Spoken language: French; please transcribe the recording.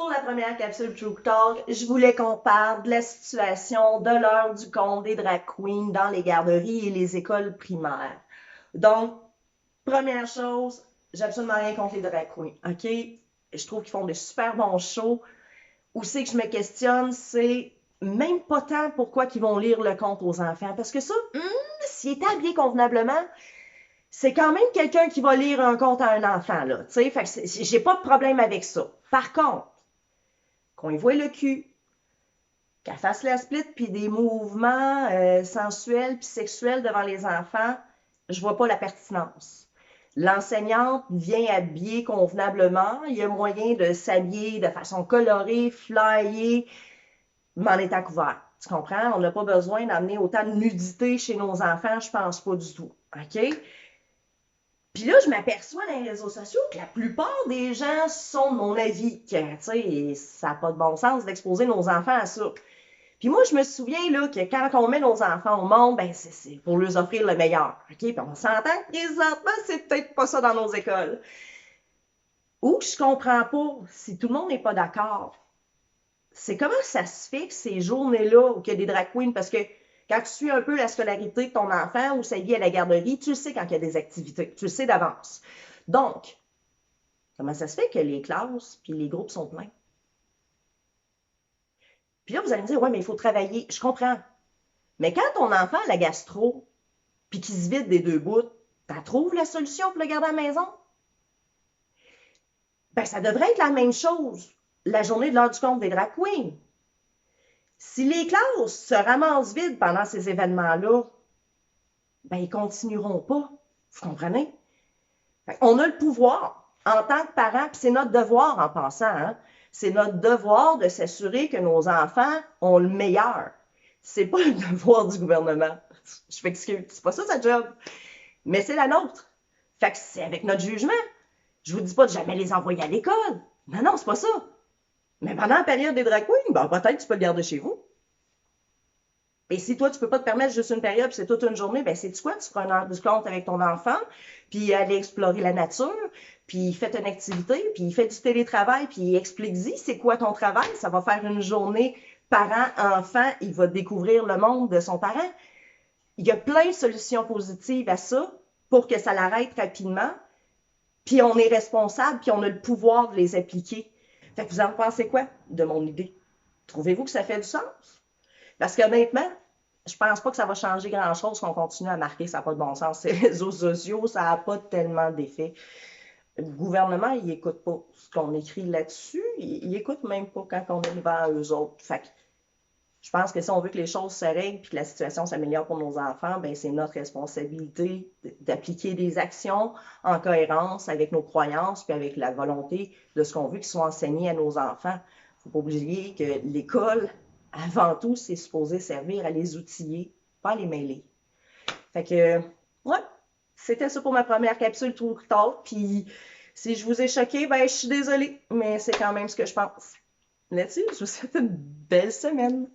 Pour la première capsule True Talk, je voulais qu'on parle de la situation de l'heure du compte des drag queens dans les garderies et les écoles primaires. Donc, première chose, j'ai absolument rien contre les drag queens, OK? Je trouve qu'ils font des super bons shows. Où c'est que je me questionne, c'est même pas tant pourquoi qu'ils vont lire le conte aux enfants. Parce que ça, s'il est habillé convenablement, c'est quand même quelqu'un qui va lire un conte à un enfant, là. Tu sais, fait que j'ai pas de problème avec ça. Par contre, qu'on y voit le cul, qu'elle fasse la split puis des mouvements sensuels puis sexuels devant les enfants, je vois pas la pertinence. L'enseignante vient habiller convenablement, il y a moyen de s'habiller de façon colorée, flyée, mais en étant couvert. Tu comprends? On n'a pas besoin d'amener autant de nudité chez nos enfants, je pense pas du tout. OK? Puis là, je m'aperçois dans les réseaux sociaux que la plupart des gens sont de mon avis, que, tu sais, ça n'a pas de bon sens d'exposer nos enfants à ça. Puis moi, je me souviens là, que quand on met nos enfants au monde, ben c'est pour leur offrir le meilleur. OK? Puis on s'entend que présentement, c'est peut-être pas ça dans nos écoles. Ou je comprends pas, si tout le monde n'est pas d'accord, c'est comment ça se fait que ces journées-là où il y a des drag queens, parce que quand tu suis un peu la scolarité de ton enfant ou sa vie à la garderie, tu le sais quand il y a des activités, tu le sais d'avance. Donc, comment ça se fait que les classes puis les groupes sont pleins? Puis là, vous allez me dire, ouais, mais il faut travailler. Je comprends. Mais quand ton enfant a la gastro, puis qu'il se vide des deux bouts, tu trouves la solution pour le garder à la maison? Ben, ça devrait être la même chose la journée de l'heure du compte des drag queens. Si les classes se ramassent vides pendant ces événements-là, ben, ils continueront pas. Vous comprenez? On a le pouvoir en tant que parents, puis c'est notre devoir en passant, hein? C'est notre devoir de s'assurer que nos enfants ont le meilleur. C'est pas le devoir du gouvernement. Je m'excuse, c'est pas ça sa job. Mais c'est la nôtre. Fait que c'est avec notre jugement. Je vous dis pas de jamais les envoyer à l'école. Non, non, c'est pas ça. Mais pendant la période des drag queens, ben peut-être tu peux le garder chez vous. Et si toi, tu peux pas te permettre juste une période, puis c'est toute une journée, ben c'est quoi? Tu feras un heure du compte avec ton enfant, puis aller explorer la nature, puis faites une activité, puis fait du télétravail, puis explique-y c'est quoi ton travail. Ça va faire une journée parent-enfant, il va découvrir le monde de son parent. Il y a plein de solutions positives à ça pour que ça l'arrête rapidement, puis on est responsable, puis on a le pouvoir de les appliquer. Fait que vous en pensez quoi de mon idée? Trouvez-vous que ça fait du sens? Parce qu'honnêtement, je pense pas que ça va changer grand-chose qu'on continue à marquer, ça n'a pas de bon sens. Ces réseaux sociaux, ça n'a pas tellement d'effet. Le gouvernement, il écoute pas ce qu'on écrit là-dessus, il écoute même pas quand on est devant eux autres. Fait que je pense que si on veut que les choses se règlent et que la situation s'améliore pour nos enfants, ben c'est notre responsabilité d'appliquer des actions en cohérence avec nos croyances puis avec la volonté de ce qu'on veut qu'ils soient enseignés à nos enfants. Il ne faut pas oublier que l'école, avant tout, c'est supposé servir à les outiller, pas à les mêler. Fait que, ouais, c'était ça pour ma première capsule True Talk. Puis si je vous ai choqué, ben je suis désolée, mais c'est quand même ce que je pense. Là-dessus, je vous souhaite une belle semaine.